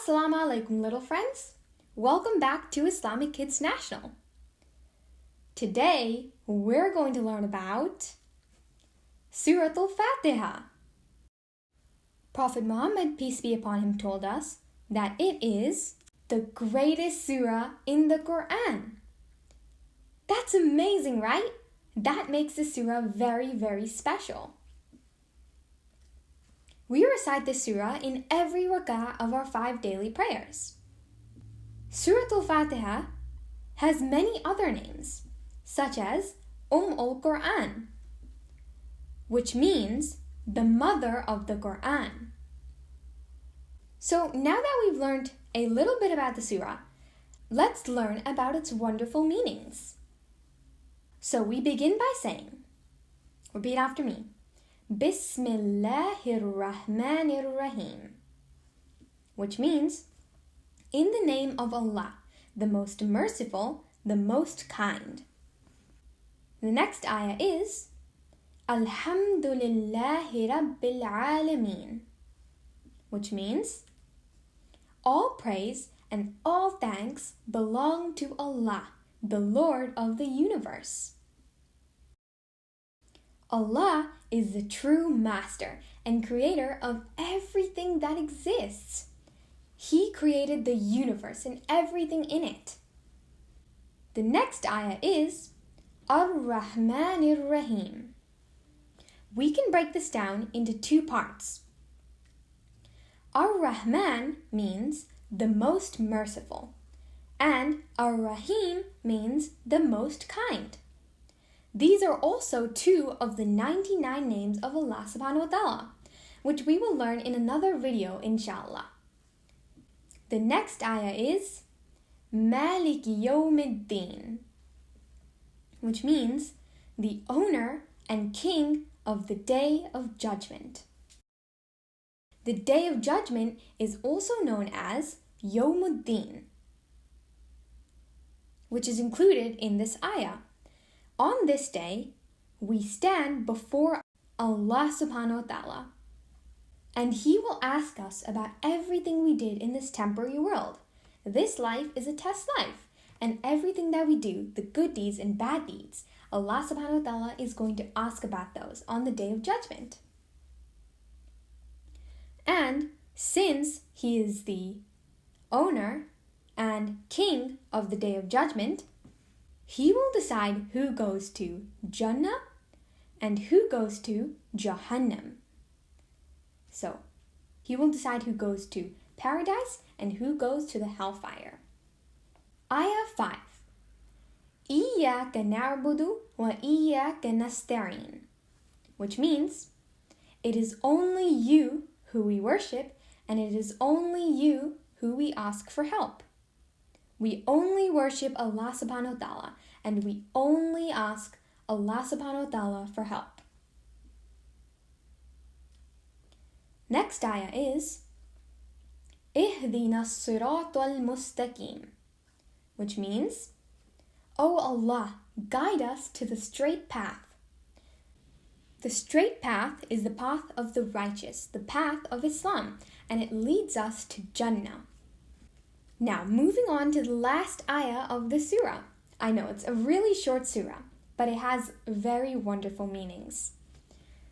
Assalamu alaikum, little friends. Welcome back to Islamic Kids National. Today, we're going to learn about Surah Al-Fatiha. Prophet Muhammad, peace be upon him, told us that it is the greatest surah in the Quran. That's amazing, right? That makes the surah very, very special. We recite this surah in every rak'ah of our 5 daily prayers. Surah Al-Fatiha has many other names, such as al-Quran, which means the mother of the Quran. So now that we've learned a little bit about the surah, let's learn about its wonderful meanings. So we begin by saying, repeat after me, Bismillahir Rahmanir Rahim, which means, in the name of Allah, the most merciful, the most kind. The next ayah is, Alhamdulillahi Rabbil Alameen, which means, all praise and all thanks belong to Allah, the Lord of the universe. Allah is the true master and creator of everything that exists. He created the universe and everything in it. The next ayah is Ar-Rahmanir Rahim. We can break this down into 2 parts. Ar-Rahman means the most merciful, and Ar-Rahim means the most kind. These are also 2 of the 99 names of Allah subhanahu wa ta'ala, which we will learn in another video, inshallah. The next ayah is Maliki Yawmiddin, which means the owner and king of the Day of Judgment. The Day of Judgment is also known as Yawmuddin, which is included in this ayah. On this day, we stand before Allah subhanahu wa ta'ala, and He will ask us about everything we did in this temporary world. This life is a test life, and everything that we do, the good deeds and bad deeds, Allah subhanahu wa ta'ala is going to ask about those on the Day of Judgment. And since He is the owner and king of the Day of Judgment, He will decide who goes to Jannah and who goes to Jahannam. So, He will decide who goes to paradise and who goes to the hellfire. Ayah 5. Iyyaka na'budu wa iyyaka nasta'in, which means, it is only You who we worship, and it is only You who we ask for help. We only worship Allah subhanahu wa ta'ala, and we only ask Allah subhanahu wa ta'ala for help. Next ayah is Ihdina as-siratal mustaqim, which means, O Allah, guide us to the straight path. The straight path is the path of the righteous, the path of Islam, and it leads us to Jannah. Now, moving on to the last ayah of the surah. I know it's a really short surah, but it has very wonderful meanings.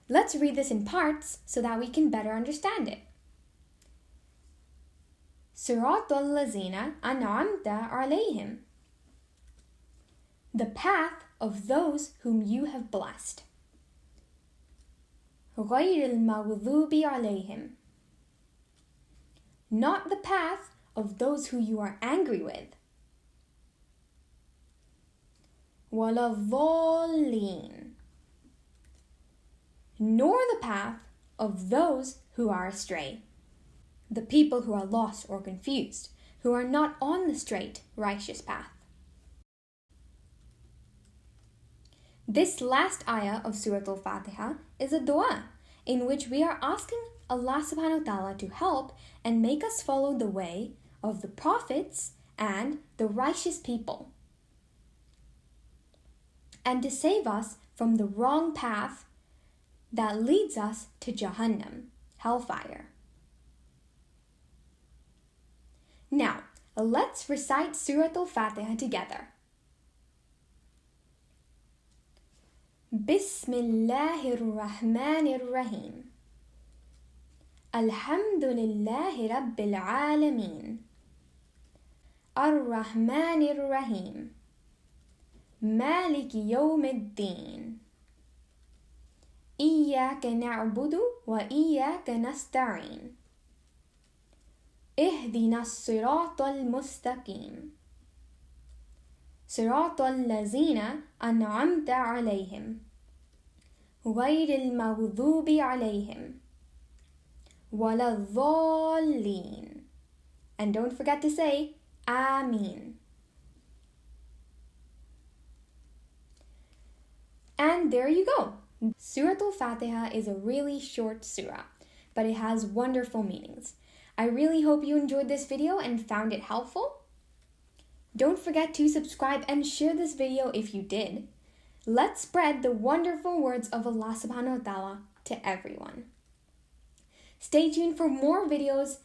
Let's read this in parts so that we can better understand it. Siratal lazina an'amta alayhim, the path of those whom You have blessed. Ghayril maghdubi alayhim, not the path of those who You are angry with. Wala dhalin, nor the path of those who are astray, the people who are lost or confused, who are not on the straight, righteous path. This last ayah of Surah Al-Fatiha is a dua in which we are asking Allah subhanahu wa ta'ala to help and make us follow the way of the prophets and the righteous people, and to save us from the wrong path that leads us to Jahannam, hellfire. Now, let's recite Surah Al-Fatiha together. Bismillahir Rahmanir Rahim. Alhamdulillahi Rabbil Alameen. Ar-Rahmanir Rahim. Maliki Yawmiddin. Iyyaka na'budu wa iyyaka nasta'in. اهدنا الصراط المستقيم صراط الذين أنعمت عليهم غير المغضوب عليهم ولا الضالين. And don't forget to say Ameen. And there you go. Surah Al-Fatiha is a really short surah, but it has wonderful meanings. I really hope you enjoyed this video and found it helpful. Don't forget to subscribe and share this video if you did. Let's spread the wonderful words of Allah subhanahu wa ta'ala to everyone. Stay tuned for more videos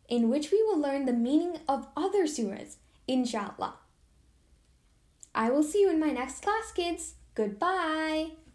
in which we will learn the meaning of other surahs, inshallah. I will see you in my next class, kids. Goodbye.